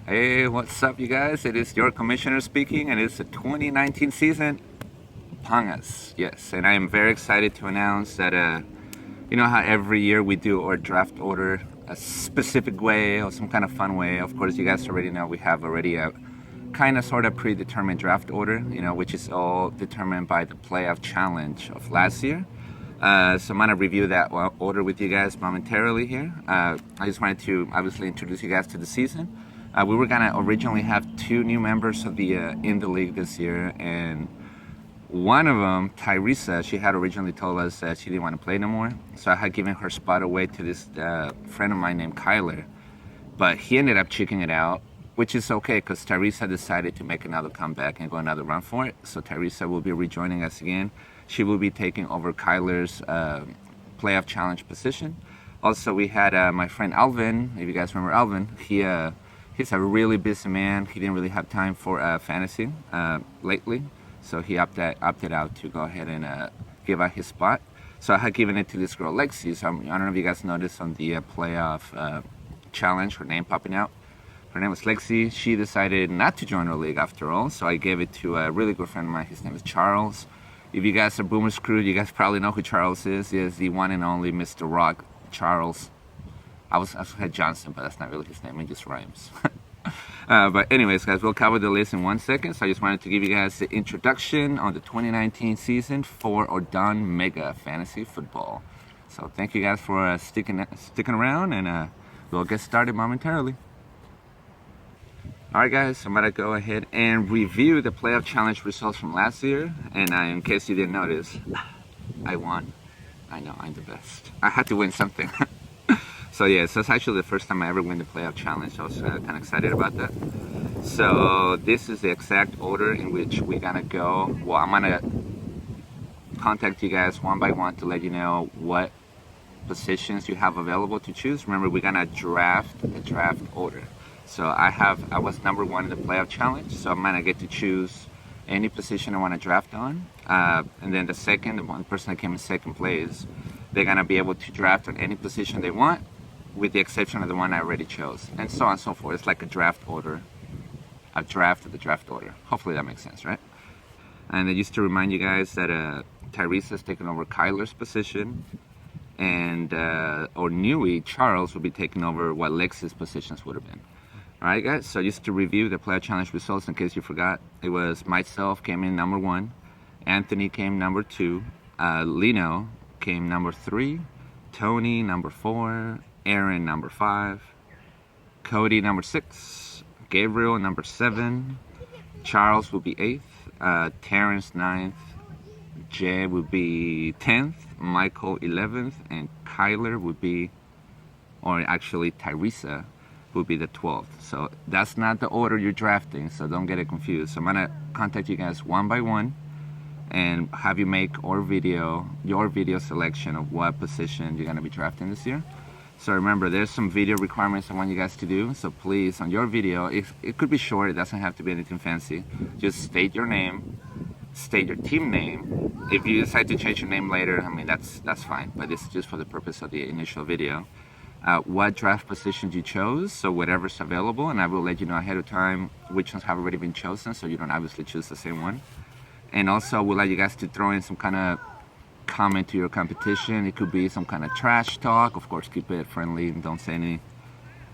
Hey, what's up, you guys? It is your commissioner speaking, and it's the 2019 season upon us. Yes, and I am very excited to announce that, you know how every year we do our draft order a specific way or some kind of fun way. Of course, you guys already know we have already a kind of sort of predetermined draft order, which is all determined by the playoff challenge of last year. So I'm going to review that order with you guys momentarily here. I just wanted to obviously introduce you guys to the season. We were going to originally have 2 new members of the in the league this year, and one of them, Tyresa, she had originally told us that she didn't want to play no more. So I had given her spot away to this friend of mine named Kyler. But he ended up checking it out, which is okay because Tyresa decided to make another comeback and go another run for it. So Tyresa will be rejoining us again. She will be taking over Kyler's playoff challenge position. Also, we had my friend Alvin. If you guys remember Alvin, he's a really busy man. He didn't really have time for fantasy lately. So he opted out to go ahead and give out his spot. So I had given it to this girl, Lexi. So I don't know if you guys noticed on the playoff challenge, her name popping out. Her name was Lexi. She decided not to join our league after all. So I gave it to a really good friend of mine. His name is Charles. If you guys are Boomer Screwed, you guys probably know who Charles is. He is the one and only Mr. Rock, Charles. I had Johnson, but that's not really his name. It just rhymes. But anyways, guys, we'll cover the list in 1 second. So I just wanted to give you guys the introduction on the 2019 season for or done Mega Fantasy Football. So thank you guys for sticking around, and we'll get started momentarily. Alright guys, I'm going to go ahead and review the playoff challenge results from last year. And in case you didn't notice, I won. I know, I'm the best. I had to win something. So yeah, so it's actually the first time I ever win the playoff challenge. I was kind of excited about that. So this is the exact order in which we're going to go. Well, I'm going to contact you guys one by one to let you know what positions you have available to choose. Remember, we're going to draft the draft order. So I was number 1 in the playoff challenge, so I'm gonna get to choose any position I want to draft on. And then the one person that came in second place, they're gonna be able to draft on any position they want, with the exception of the one I already chose, and so on and so forth. It's like a draft order, a draft of the draft order. Hopefully that makes sense, right? And I used to remind you guys that Tyresa's taking over Kyler's position, and or Newey, Charles, will be taking over what Lexi's positions would have been. Alright guys, so just to review the playoff challenge results in case you forgot, it was myself came in number 1, Anthony came number 2, Lino came number 3, Tony number 4, Aaron number 5, Cody number 6, Gabriel number 7, Charles will be 8th, Terrence 9th, Jay would be 10th, Michael 11th, and Kyler would be, or actually Tyresa, would be the 12th. So that's not the order you're drafting, so don't get it confused. So I'm gonna contact you guys one by one and have you make your video selection of what position you're gonna be drafting this year. So remember, there's some video requirements I want you guys to do. So please, on your video, it could be short, it doesn't have to be anything fancy. Just state your name, state your team name. If you decide to change your name later, I mean, that's fine, but this is just for the purpose of the initial video. What draft positions you chose, so whatever's available, and I will let you know ahead of time which ones have already been chosen, so you don't obviously choose the same one. And also we'll let you guys to throw in some kind of comment to your competition. It could be some kind of trash talk. Of course, keep it friendly and don't say any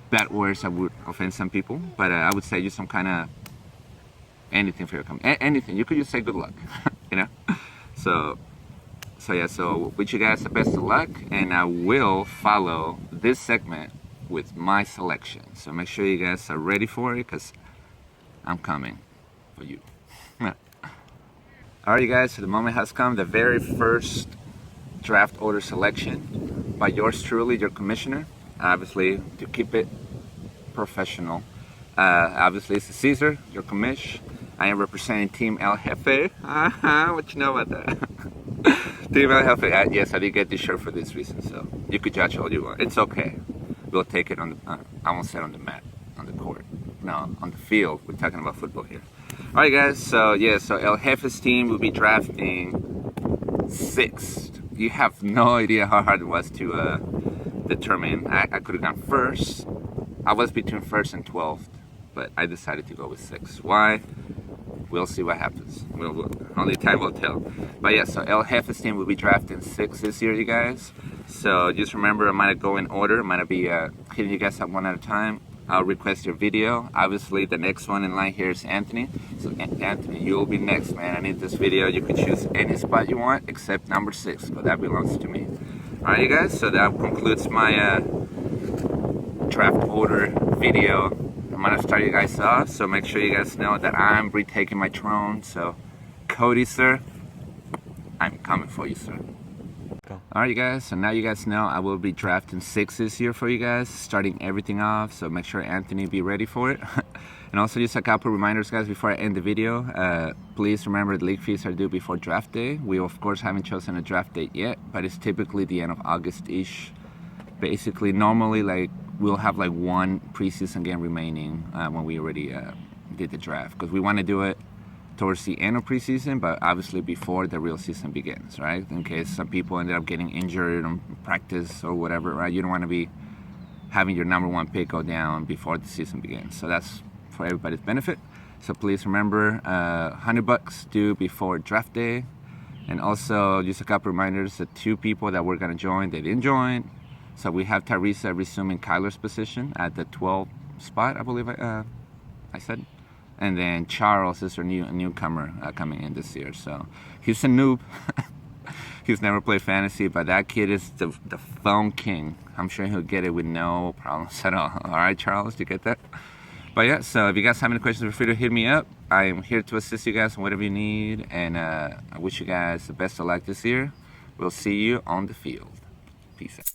bad words that would offend some people, but I would say just some kind of anything for your anything. You could just say good luck. you know So yeah, so wish you guys the best of luck, and I will follow this segment with my selection. So make sure you guys are ready for it, because I'm coming for you. Alright you guys, so the moment has come, the very first draft order selection by yours truly, your commissioner. Obviously, to keep it professional. Obviously it's Caesar, your commish. I am representing Team El Jefe. What you know about that? Team El Jefe. Yes, I did get this shirt for this reason, so you could judge all you want. It's okay. We'll take it on the, I won't say on the mat, on the court. No, on the field. We're talking about football here. Alright guys, so yeah, so El Jefe's team will be drafting 6th. You have no idea how hard it was to determine. I could have gone first. I was between 1st and 12th. but I decided to go with 6. Why? We'll see what happens. Only time will tell. But yeah, so El Jefe's team will be drafting 6 this year, you guys. So just remember, I might go in order. I might be hitting you guys up one at a time. I'll request your video. Obviously, the next one in line here is Anthony. So Anthony, you will be next, man. I need this video. You can choose any spot you want except number 6, but that belongs to me. All right, you guys. So that concludes my draft order video. I'm gonna start you guys off. So make sure you guys know that I'm retaking my throne. So Cody, sir, I'm coming for you, sir. Alright, you guys, so now you guys know I will be drafting 6 this year for you guys, starting everything off, so make sure Anthony be ready for it. And also just a couple reminders, guys, before I end the video. Please remember the league fees are due before draft day. We of course haven't chosen a draft date yet, but it's typically the end of August-ish. Basically, normally like we'll have like 1 preseason game remaining when we already did the draft, because we want to do it towards the end of preseason, but obviously before the real season begins, right? In case some people ended up getting injured in practice or whatever, right? You don't want to be having your number 1 pick go down before the season begins. So that's for everybody's benefit. So please remember, $100 due before draft day. And also just a couple reminders, the 2 people that were gonna join, they didn't join. So we have Teresa resuming Kyler's position at the 12 spot, I believe I said. And then Charles is our newcomer coming in this year. So he's a noob. He's never played fantasy, but that kid is the phone king. I'm sure he'll get it with no problems at all. All right, Charles, do you get that? But yeah, so if you guys have any questions, feel free to hit me up. I am here to assist you guys on whatever you need. And I wish you guys the best of luck this year. We'll see you on the field. Peace out.